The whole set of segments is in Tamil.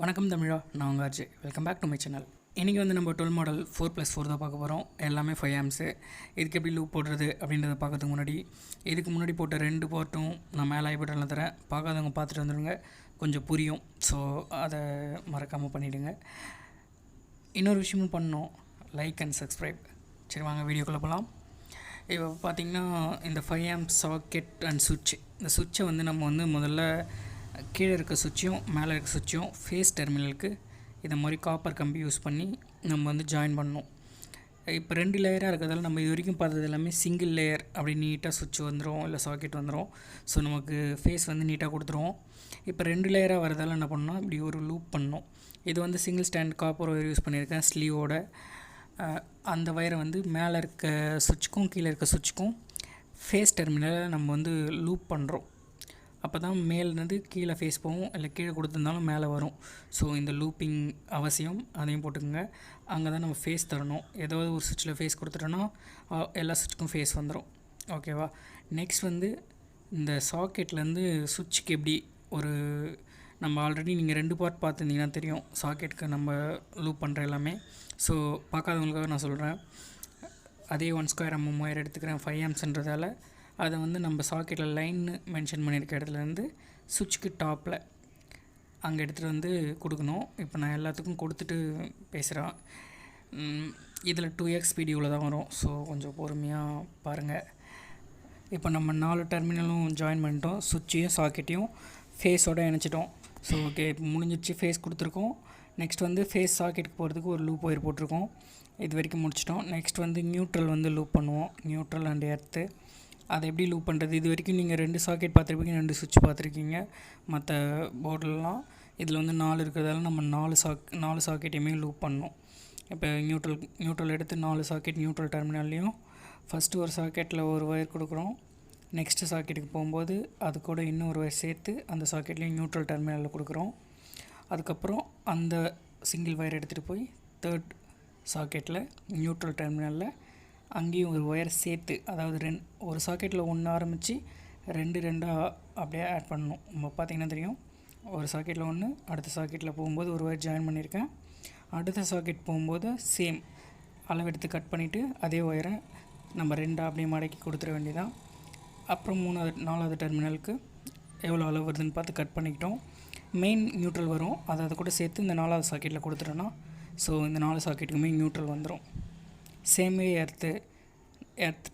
வணக்கம் தமிழா, நான் உங்கள் RJ. Welcome back to my channel. இன்றைக்கி வந்து நம்ம 12 மாடல் 4+4 தான் பார்க்க போகிறோம். எல்லாமே 5 ஆம்ஸு. இதுக்கு எப்படி லூப் போடுறது அப்படின்றத பார்க்கறதுக்கு முன்னாடி இதுக்கு முன்னாடி போட்ட 2 போர்ட்டும் நான் மேலே ஐ பட்டனில் தரேன். பார்க்காதவங்க பார்த்துட்டு வந்துடுங்க, கொஞ்சம் புரியும். ஸோ அதை மறக்காமல் பண்ணிவிடுங்க. இன்னொரு விஷயமும் பண்ணோம், லைக் அண்ட் சப்ஸ்கிரைப். சரி, வாங்க வீடியோக்குள்ளே போகலாம். இப்போ பார்த்திங்கன்னா இந்த 5 ஆம்ப் சாக்கெட் அண்ட் சுவிட்ச், இந்த சுவிட்சை வந்து நம்ம வந்து முதல்ல கீழே இருக்க சுவிட்சையும் மேலே இருக்க சுவிட்சையும் ஃபேஸ் டெர்மினலுக்கு இதை மாதிரி காப்பர் கம்பி யூஸ் பண்ணி நம்ம வந்து ஜாயின் பண்ணணும். இப்போ 2 லேயராக இருக்கிறதால நம்ம இது வரைக்கும் பார்த்தது எல்லாமே சிங்கிள் லேயர் அப்படி நீட்டாக சுவிட்ச் வந்துடும், இல்லை சாக்கெட் வந்துடும். ஸோ நமக்கு ஃபேஸ் வந்து நீட்டாக கொடுத்துருவோம். இப்போ 2 லேயராக வரதால் என்ன பண்ணணும், இப்படி ஒரு லூப் பண்ணணும். இது வந்து single stand copper wire use பண்ணியிருக்கேன் ஸ்லீவோட. அந்த வயரை வந்து மேலே இருக்க சுவிட்சுக்கும் கீழே இருக்க சுவிட்சுக்கும் ஃபேஸ் டெர்மினலை நம்ம வந்து லூப் பண்ணுறோம். அப்போ தான் மேலேருந்து கீழே ஃபேஸ் போகும், இல்லை கீழே கொடுத்துருந்தாலும் மேலே வரும். ஸோ இந்த லூப்பிங் அவசியம், அதையும் போட்டுக்கோங்க. அங்கே தான் நம்ம ஃபேஸ் தரணும். ஏதாவது ஒரு சுவிட்சில் ஃபேஸ் கொடுத்துட்டோன்னா எல்லா சுவிட்சுக்கும் ஃபேஸ் வந்துடும். ஓகேவா? நெக்ஸ்ட் வந்து இந்த சாக்கெட்லேருந்து சுவிட்சுக்கு எப்படி ஒரு நம்ம ஆல்ரெடி நீங்கள் 2 பார்ட் பார்த்துருந்தீங்கன்னா தெரியும் சாக்கெட்டுக்கு நம்ம லூப் பண்ணுற எல்லாமே. ஸோ பார்க்காதவங்களுக்காக நான் சொல்கிறேன். அதே 1² mm ஒயர் எடுத்துக்கிறேன் 5 ஆம்ஸ்ன்றதால. அதை வந்து நம்ம சாக்கெட்டில் லைன்னு மென்ஷன் பண்ணியிருக்க இடத்துலேருந்து சுவிட்சுக்கு டாப்பில் அங்கே எடுத்துகிட்டு வந்து கொடுக்கணும். இப்போ நான் எல்லாத்துக்கும் கொடுத்துட்டு பேசுகிறேன். இதில் 2x வீடியோவில் தான் வரும். ஸோ கொஞ்சம் பொறுமையாக பாருங்கள். இப்போ நம்ம 4 டெர்மினலும் ஜாயின் பண்ணிட்டோம். சுவிட்சையும் சாக்கெட்டையும் ஃபேஸோடு இணைச்சிட்டோம். ஸோ ஓகே, இப்போ முடிஞ்சிடுச்சு. ஃபேஸ் கொடுத்துருக்கோம். நெக்ஸ்ட் வந்து ஃபேஸ் சாக்கெட்டுக்கு போகிறதுக்கு ஒரு லூப் ஒயர் போட்டிருக்கோம். இது வரைக்கும் முடிச்சிட்டோம். நெக்ஸ்ட் வந்து நியூட்ரல் வந்து லூப் பண்ணுவோம். நியூட்ரல் அண்ட் எர்த்து அதை எப்படி லூப் பண்ணுறது, இது வரைக்கும் நீங்கள் 2 சாக்கெட் பார்த்துருப்பீங்க, 2 சுவிட்ச் பார்த்துருக்கீங்க மற்ற போர்டெலாம். இதில் வந்து 4 இருக்கிறதால நம்ம 4 சாக்கெட்டையுமே லூப் பண்ணோம். இப்போ நியூட்ரல் எடுத்து 4 சாக்கெட் நியூட்ரல் டெர்மினல்லையும் ஃபஸ்ட்டு ஒரு சாக்கெட்டில் ஒரு ஒயர் கொடுக்குறோம். நெக்ஸ்ட்டு சாக்கெட்டுக்கு போகும்போது அது கூட இன்னும் ஒரு ஒயர் சேர்த்து அந்த சாக்கெட்லேயும் நியூட்ரல் டெர்மினலில் கொடுக்குறோம். அதுக்கப்புறம் அந்த சிங்கிள் ஒயர் எடுத்துகிட்டு போய் 3rd சாக்கெட்டில் நியூட்ரல் டெர்மினலில் அங்கேயும் ஒரு ஒயர் சேர்த்து, அதாவது ஒரு சாக்கெட்டில் 1 ஆரம்பித்து 2 அப்படியே ஆட் பண்ணணும். நம்ம பார்த்திங்கன்னா தெரியும், ஒரு சாக்கெட்டில் 1, அடுத்த சாக்கெட்டில் போகும்போது ஒரு ஒயர் ஜாயின் பண்ணியிருக்கேன். அடுத்த சாக்கெட் போகும்போது சேம் அளவெடுத்து கட் பண்ணிவிட்டு அதே ஒயரை நம்ம 2 அப்படியே மடக்கி கொடுத்துட வேண்டியதான். அப்புறம் 4வது டெர்மினலுக்கு எவ்வளோ அளவு வருதுன்னு பார்த்து கட் பண்ணிக்கிட்டோம். மெயின் நியூட்ரல் வரும், அதை கூட சேர்த்து இந்த 4வது சாக்கெட்டில் கொடுத்துட்டோன்னா ஸோ இந்த 4 சாக்கெட்டுக்குமே நியூட்ரல் வந்துடும். சேமே எர்த்து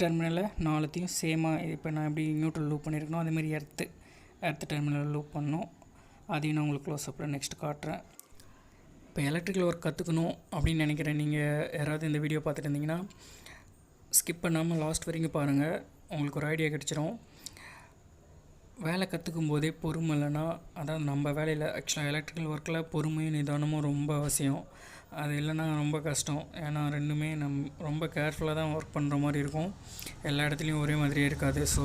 டெர்மினலில் 4த்தையும் சேமாக இப்போ நான் எப்படி நியூட்ரல் லூப் பண்ணியிருக்கணும் அதேமாதிரி எர்த்து டெர்மினலில் லூப் பண்ணணும். அதையும் நான் உங்களுக்கு க்ளோஸ்அப்பில் நெக்ஸ்ட் காட்டுறேன். இப்போ எலக்ட்ரிக்கல் ஒர்க் கற்றுக்கணும் அப்படின்னு நினைக்கிறேன். நீங்கள் யாராவது இந்த வீடியோ பார்த்துட்டு இருந்தீங்கன்னா ஸ்கிப் பண்ணாமல் லாஸ்ட் வரைக்கும் பாருங்கள், உங்களுக்கு ஒரு ஐடியா கிடச்சிரும். வேலை கற்றுக்கும் போதே பொறுமை இல்லைன்னா, அதாவது நம்ம வேலையில் ஆக்சுவலாக எலக்ட்ரிக்கல் ஒர்க்கில் பொறுமையும் நிதானமும் ரொம்ப அவசியம். அது இல்லைன்னா ரொம்ப கஷ்டம். ஏன்னா ரெண்டுமே ரொம்ப கேர்ஃபுல்லாக தான் ஒர்க் பண்ணுற மாதிரி இருக்கும். எல்லா இடத்துலையும் ஒரே மாதிரியே இருக்காது. ஸோ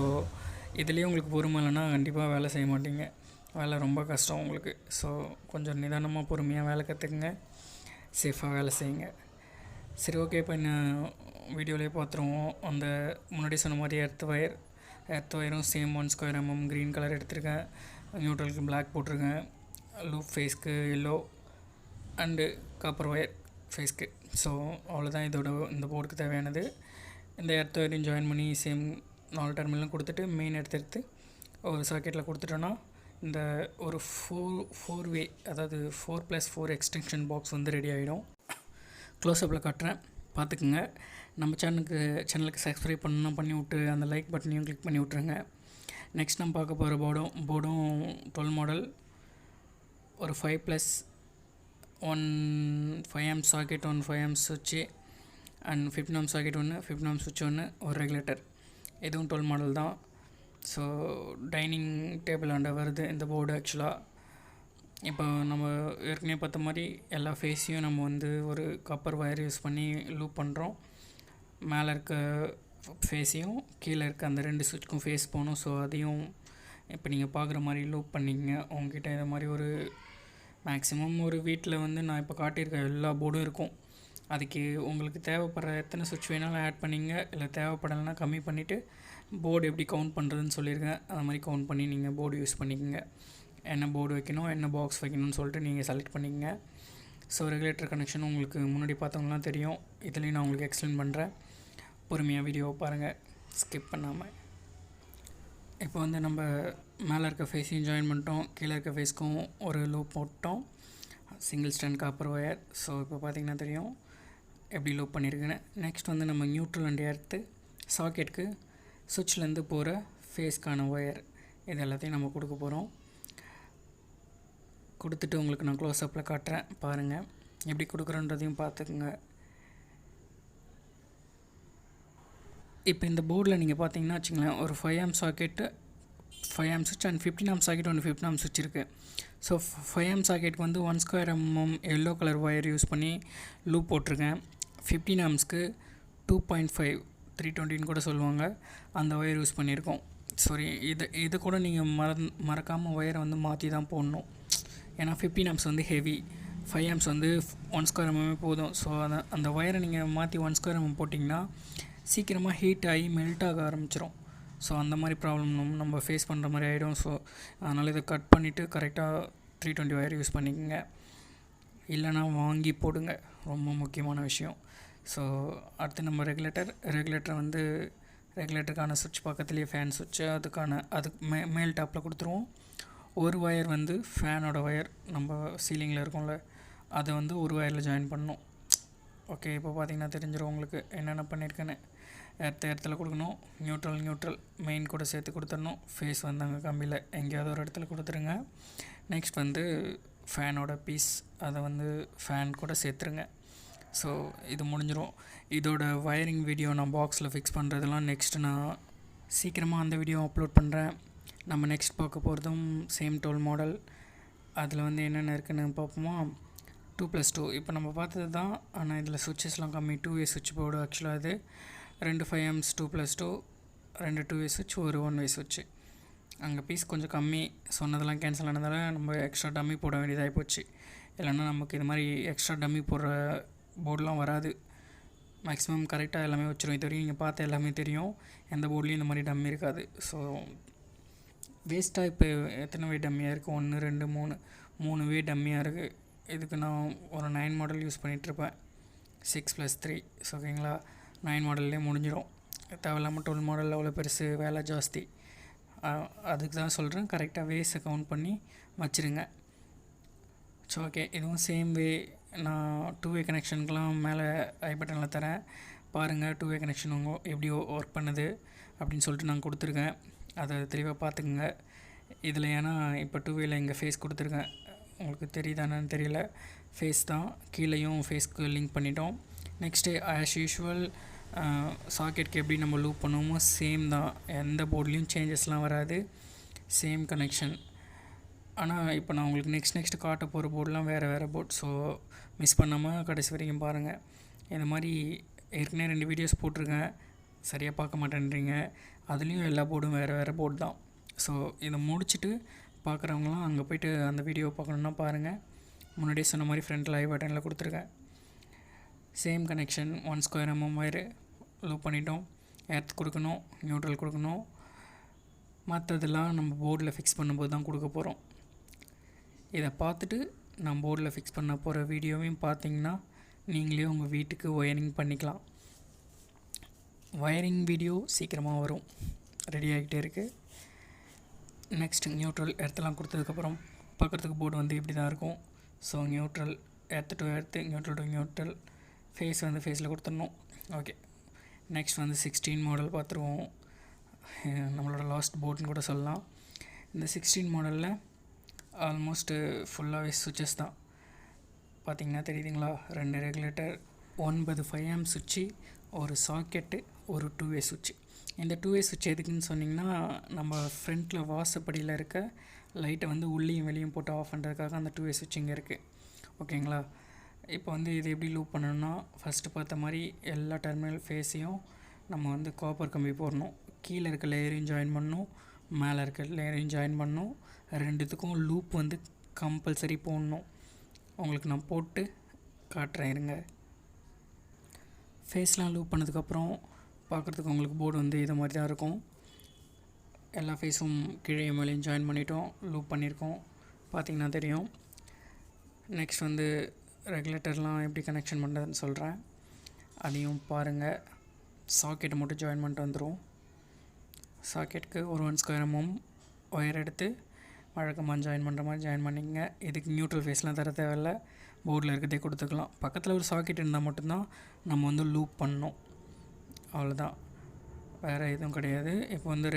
இதுலேயும் உங்களுக்கு பொறுமை இல்லைன்னா கண்டிப்பாக வேலை செய்ய மாட்டீங்க. வேலை ரொம்ப கஷ்டம் உங்களுக்கு. ஸோ கொஞ்சம் நிதானமாக பொறுமையாக வேலை கற்றுக்குங்க, சேஃபாக வேலை செய்யுங்க. சரி, ஓகே. இப்போ நான் வீடியோலேயே பார்த்துருவோம். அந்த முன்னாடி சொன்ன மாதிரி எர்த் ஒயரும் சேம் 1² mm க்ரீன் கலர் எடுத்திருக்கேன். நியூட்ரலுக்கு பிளாக் போட்டிருக்கேன். லூப் ஃபேஸ்க்கு எல்லோ அண்டு காப்பர் ஒயர் ஃபேஸ்க்கு. ஸோ அவ்வளோதான் இந்த போர்டுக்கு தேவையானது. இந்த எர்த் ஒயரையும் ஜாயின் பண்ணி சேம் 4 டெர்மினலும் கொடுத்துட்டு மெயின் எடுத்து ஒரு சாக்கெட்டில் கொடுத்துட்டோன்னா இந்த ஒரு 4 வே, அதாவது 4+4 எக்ஸ்டென்ஷன் பாக்ஸ் வந்து ரெடி ஆகிடும். க்ளோஸ்அப்பில் காட்டுறேன், பார்த்துக்குங்க. நம்ம சேனலுக்கு சப்ஸ்கிரைப் பண்ணணும், பண்ணி விட்டு அந்த லைக் பட்டனையும் கிளிக் பண்ணி விட்ருங்க. நெக்ஸ்ட் நம்ம பார்க்க போகிற போர்டும் 12 மாடல், ஒரு 5+1 5 ஆம்ப் சாக்கெட், 1 5 ஆம்ப் சுவிட்சு அண்ட் 15 ஆம்ப் சாக்கெட் 1, 15 ஆம்ப் சுவிட்ச் 1, ஒரு ரெகுலேட்டர். இதுவும் 12 மாடல் தான். ஸோ டைனிங் டேபிள் ஆண்ட வருது இந்த போர்டு. ஆக்சுவலாக இப்போ நம்ம ஏற்கனவே பார்த்த மாதிரி எல்லா ஃபேஸையும் நம்ம வந்து ஒரு காப்பர் ஒயர் யூஸ் பண்ணி லூப் பண்ணுறோம். மேலே இருக்க ஃபேஸையும் கீழே இருக்க அந்த 2 சுவிட்சுக்கும் ஃபேஸ் போகணும். ஸோ அதையும் இப்போ நீங்கள் பார்க்குற மாதிரி லூப் பண்ணிக்கங்க. உங்ககிட்ட இதை மாதிரி ஒரு மேக்ஸிமம் ஒரு வீட்டில் வந்து நான் இப்போ காட்டியிருக்க எல்லா போர்டும் இருக்கும். அதுக்கு உங்களுக்கு தேவைப்படுற எத்தனை சுவிட்ச் வேணாலும் ஆட் பண்ணிங்க, இல்லை தேவைப்படலைன்னா கம்மி பண்ணிவிட்டு போர்டு எப்படி கவுண்ட் பண்ணுறதுன்னு சொல்லியிருக்கேன். அது மாதிரி கவுண்ட் பண்ணி நீங்கள் போர்டு யூஸ் பண்ணிக்கோங்க. என்ன போர்டு வைக்கணும், என்ன பாக்ஸ் வைக்கணும்னு சொல்லிட்டு நீங்கள் செலக்ட் பண்ணிக்கங்க. ஸோ ரெகுலேட்டர் கனெக்ஷன் உங்களுக்கு முன்னாடி பார்த்தவங்களாம் தெரியும். இதுலேயும் நான் உங்களுக்கு எக்ஸ்பிளைன் பண்ணுறேன். பொறுமையாக வீடியோவை பாருங்கள், ஸ்கிப் பண்ணாமல். இப்போ வந்து நம்ம மேலே இருக்க ஃபேஸையும் ஜாயின் பண்ணிட்டோம், கீழே இருக்க ஃபேஸ்க்கும் ஒரு லூப் போட்டோம், single stand copper wire. So இப்போ பார்த்திங்கன்னா தெரியும் எப்படி லூப் பண்ணியிருக்குன்னு. நெக்ஸ்ட் வந்து நம்ம நியூட்ரல் அண்ட் எர்த்து சாக்கெட்டுக்கு சுவிட்ச்லேருந்து போகிற ஃபேஸ்க்கான ஒயர் இது எல்லாத்தையும் நம்ம கொடுக்க போகிறோம். கொடுத்துட்டு உங்களுக்கு நான் க்ளோஸ்அப்பில் காட்டுறேன், பாருங்கள் எப்படி கொடுக்குறோன்றதையும் பார்த்துக்குங்க. இப்போ இந்த போர்டில் நீங்கள் பார்த்தீங்கன்னா வச்சுங்களேன், ஒரு 5 ஆம்ப் சாக்கெட்டு, 5 ஆம்ப் சுவிட்ச் அண்ட் 15 ஆம்ப் சாக்கெட், ஒன்று 15 ஆம்ப் சுவிட்ச் இருக்குது. ஸோ 5 ஆம்ப் சாக்கெட்டுக்கு வந்து 1 square mm yellow colour wire use பண்ணி லூப் போட்டிருக்கேன். 15 ஆம்ப்ஸ்க்கு 2.5 320 கூட சொல்லுவாங்க, அந்த ஒயர் யூஸ் பண்ணியிருக்கோம். சாரி, இது கூட நீங்கள் மறக்காமல் ஒயரை வந்து மாற்றி தான் போடணும். ஏன்னா 15 ஆம்ப்ஸ் வந்து ஹெவி, 5 ஆம்ப்ஸ் வந்து 1 ஸ்கொயர் mm போதும். ஸோ அந்த ஒயரை நீங்கள் மாற்றி 1 ஸ்கொயர் mm போட்டிங்கன்னா சீக்கிரமாக ஹீட் ஆகி மெல்ட் ஆக ஆரம்பிச்சிடும். ஸோ அந்த மாதிரி ப்ராப்ளம் நம்ம ஃபேஸ் பண்ணுற மாதிரி ஆகிடும். ஸோ அதனால் இதை கட் பண்ணிவிட்டு கரெக்டாக 320 ஒயர் யூஸ் பண்ணிக்கோங்க, இல்லைனா வாங்கி போடுங்க, ரொம்ப முக்கியமான விஷயம். ஸோ அடுத்து நம்ம ரெகுலேட்டர் வந்து ரெகுலேட்டருக்கான சுவிட்ச் பக்கத்துலேயே ஃபேன் சுவிட்சு, அதுக்கு மேல் டாப்பில் கொடுத்துருவோம். ஒரு ஒயர் வந்து ஃபேனோட ஒயர் நம்ம சீலிங்கில் இருக்கும்ல, அதை வந்து ஒரு ஒயரில் ஜாயின் பண்ணணும். ஓகே, இப்போ பார்த்திங்கன்னா தெரிஞ்சிடும் உங்களுக்கு என்னென்ன பண்ணியிருக்கேன்னு. இடத்துல கொடுக்கணும், நியூட்ரல் மெயின் கூட சேர்த்து கொடுத்துடணும். ஃபேஸ் வந்து அங்கே கம்பியில் எங்கேயாவது ஒரு இடத்துல கொடுத்துருங்க. நெக்ஸ்ட் வந்து ஃபேனோட பீஸ், அதை வந்து ஃபேன் கூட சேர்த்துருங்க. ஸோ இது முடிஞ்சிடும். இதோட வயரிங் வீடியோ நான் பாக்ஸில் ஃபிக்ஸ் பண்ணுறதெல்லாம் நெக்ஸ்ட்டு நான் சீக்கிரமாக அந்த வீடியோ அப்லோட் பண்ணுறேன். நம்ம நெக்ஸ்ட் பார்க்க போகிறதும் சேம் டோல் மாடல். அதில் வந்து என்னென்ன இருக்குதுன்னு பார்ப்போமா. 2+2 இப்போ நம்ம பார்த்தது தான், ஆனால் இதில் சுவிட்சஸ்லாம் கம்மி. 2-way சுவிட்ச் போர்டு ஆக்சுவலாக அது 2 5 amps 2+2, 2 2-way சுவிட்ச், ஒரு 1-way சுவிட்ச். அங்கே பீஸ் கொஞ்சம் கம்மி, சொன்னதெல்லாம் கேன்சல் ஆனதால் நம்ம எக்ஸ்ட்ரா டம்மி போட வேண்டியதாகி போச்சு. இல்லைன்னா நமக்கு இது மாதிரி எக்ஸ்ட்ரா டம்மி போடுற போர்டெலாம் வராது. மேக்ஸிமம் கரெக்டாக எல்லாமே வச்சிடும். இது வரைக்கும் நீங்கள் பார்த்த எல்லாமே தெரியும், எந்த போர்ட்லேயும் இந்த மாதிரி டம்மி இருக்காது. ஸோ வேஸ்ட்டாக இப்போ எத்தனை வே டம்மியாக இருக்குது, 1 2 3 வே டம்மியாக இருக்குது. இதுக்கு நான் ஒரு 9 மாடல் யூஸ் பண்ணிகிட்ருப்பேன், 6+3. ஸோ ஓகேங்களா, 9 மாடல்லே முடிஞ்சிடும். தேவையில்லாமல் 12 மாடலில் அவ்வளோ பெருசு, வேலை ஜாஸ்தி. அதுக்கு தான் சொல்கிறேன், கரெக்டாக வேஸை கவுண்ட் பண்ணி வச்சுருங்க. ஸோ ஓகே, இதுவும் சேம் வே. நான் 2-way கனெக்ஷனுக்கெலாம் மேலே ஐ பட்டனில் தரேன், பாருங்கள் 2-way கனெக்ஷன் எப்படி ஒர்க் பண்ணுது அப்படின்னு சொல்லிட்டு நான் கொடுத்துருக்கேன். அதை தெளிவாக பார்த்துக்குங்க. இதில் ஏன்னா இப்போ 2-wayல இங்கே ஃபேஸ் கொடுத்துருக்கேன், உங்களுக்கு தெரியுதானு தெரியல, ஃபேஸ் தான். கீழேயும் ஃபேஸ்க்கு லிங்க் பண்ணிட்டோம். நெக்ஸ்ட்டு ஆஸ் யூஷுவல் சாக்கெட்டுக்கு எப்படி நம்ம லூப் பண்ணுவோமோ சேம் தான், எந்த போர்ட்லேயும் சேஞ்சஸ்லாம் வராது, சேம் கனெக்ஷன். ஆனால் இப்போ நான் உங்களுக்கு நெக்ஸ்ட் காட்ட போகிற போர்டெலாம் வேறு போர்ட். ஸோ மிஸ் பண்ணாமல் கடைசி வரைக்கும் பாருங்கள். இந்த மாதிரி ஏற்கனவே 2 வீடியோஸ் போட்டிருக்கேன், சரியாக பார்க்க மாட்டேன்றீங்க. அதுலேயும் எல்லா போர்டும் வேறு போர்டு தான். ஸோ இதை முடிச்சுட்டு பார்க்குறவங்களாம் அங்கே போய்ட்டு அந்த வீடியோவை பார்க்கணுன்னா பாருங்கள். முன்னாடியே சொன்ன மாதிரி ஃப்ரண்ட்டில் ஐ பட்டனில் கொடுத்துருக்கேன். Same connection, 1 square mm wire loop பண்ணிட்டோம். எர்த் கொடுக்கணும், நியூட்ரல் கொடுக்கணும், மற்றதெல்லாம் நம்ம போர்டில் ஃபிக்ஸ் பண்ணும்போது தான் கொடுக்க போகிறோம். இதை பார்த்துட்டு நான் போர்டில் ஃபிக்ஸ் பண்ண போகிற வீடியோவையும் பார்த்தீங்கன்னா நீங்களே உங்கள் வீட்டுக்கு ஒயரிங் பண்ணிக்கலாம். ஒயரிங் வீடியோ சீக்கிரமாக வரும், ரெடி ஆகிட்டே இருக்குது. நெக்ஸ்ட் நியூட்ரல் எர்த்தெல்லாம் கொடுத்ததுக்கப்புறம் பார்க்குறதுக்கு போர்டு வந்து இப்படி தான் இருக்கும். So neutral, earth to earth, neutral to neutral, phase வந்து ஃபேஸில் கொடுத்துடணும். ஓகே, நெக்ஸ்ட் வந்து 16 மாடல் பார்த்துருவோம். நம்மளோட லாஸ்ட் போர்டுன்னு கூட சொல்லலாம். இந்த 16 மாடலில் ஆல்மோஸ்ட்டு ஃபுல்லாகவே சுவிட்சஸ் தான். பார்த்திங்கன்னா தெரியுதுங்களா, 2 ரெகுலேட்டர், 9 5 amp சுவிட்சு, ஒரு சாக்கெட்டு, ஒரு 2-way சுவிட்ச். இந்த 2-way சுவிட்ச் எதுக்குன்னு சொன்னிங்கன்னா, நம்ம ஃப்ரண்ட்டில் வாசப்படியில் இருக்க லைட்டை வந்து உள்ளேயும் வெளியும் போட்டு ஆஃப் பண்ணுறதுக்காக அந்த 2-way சுவிட்ச் இங்கே இருக்குது. ஓகேங்களா, இப்போ வந்து இது எப்படி லூப் பண்ணணும்னா, ஃபஸ்ட்டு பார்த்த மாதிரி எல்லா டெர்மினல் ஃபேஸையும் நம்ம வந்து காப்பர் கம்பி போடணும். கீழே இருக்க லேயரையும் ஜாயின் பண்ணணும், மேலே இருக்க லேயரையும் ஜாயின் பண்ணணும். 2த்துக்கும் லூப் வந்து கம்பல்சரி போடணும். உங்களுக்கு நான் போட்டு காட்டுறேன் இருங்க. ஃபேஸ்லாம் லூப் பண்ணதுக்கப்புறம் பார்க்குறதுக்கு உங்களுக்கு போர்டு வந்து இதை மாதிரி தான் இருக்கும். எல்லா ஃபேஸும் கீழே மேலேயும் ஜாயின் பண்ணிட்டோம், லூப் பண்ணியிருக்கோம். பார்த்திங்கன்னா தெரியும். நெக்ஸ்ட் வந்து ரெகுலேட்டர்லாம் எப்படி கனெக்ஷன் பண்ணுறதுன்னு சொல்கிறேன், அதையும் பாருங்கள். சாக்கெட்டை மட்டும் ஜாயின் பண்ணிட்டு வந்துடும். சாக்கெட்டுக்கு ஒரு 1 ஸ்கொயர் mm ஒயர் எடுத்து வழக்கமாக ஜாயின் பண்ணுற மாதிரி ஜாயின் பண்ணிக்கங்க. இதுக்கு நியூட்ரல் ஃபேஸ்லாம் தர தேவையில்ல, போர்டில் இருக்கிறதே கொடுத்துக்கலாம். பக்கத்தில் ஒரு சாக்கெட் இருந்தால் மட்டும்தான் நம்ம வந்து லூப் பண்ணணும், அவ்வளோதான், வேறு எதுவும் கிடையாது. இப்போ வந்து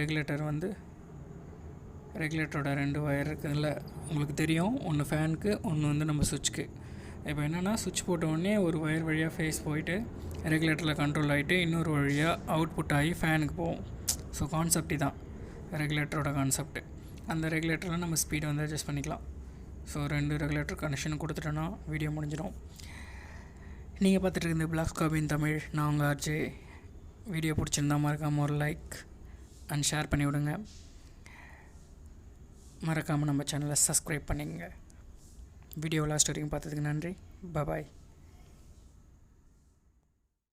ரெகுலேட்டரோட 2 ஒயர் இருக்குதுல்ல, உங்களுக்கு தெரியும், ஒன்று ஃபேனுக்கு, ஒன்று வந்து நம்ம சுவிட்சுக்கு. இப்போ என்னென்னா சுவிட்ச் போட்ட உடனே ஒரு ஒயர் வழியாக ஃபேஸ் போயிட்டு ரெகுலேட்டரில் கண்ட்ரோல் ஆகிட்டு இன்னொரு வழியாக அவுட்புட் ஆகி ஃபேனுக்கு போகும். ஸோ கான்செப்ட் தான் ரெகுலேட்டரோட கான்செப்ட். அந்த ரெகுலேட்டரில் நம்ம ஸ்பீடை வந்து அட்ஜஸ்ட் பண்ணிக்கலாம். ஸோ 2 ரெகுலேட்டர் கனெக்ஷன் கொடுத்துட்டோன்னா வீடியோ முடிஞ்சிடும். நீங்கள் பார்த்துட்டு இருந்த பிளாக் ஸ்காபின் தமிழ், நான் உங்கள் ஆர்ஜே. வீடியோ பிடிச்சிருந்தா மறக்காமல் ஒரு லைக் அண்ட் ஷேர் பண்ணி விடுங்க. மறக்காமல் நம்ம சேனலை சப்ஸ்கிரைப் பண்ணிங்க. வீடியோ லாஸ்ட் வரைக்கும் பார்த்ததுக்கு நன்றி. பாய்.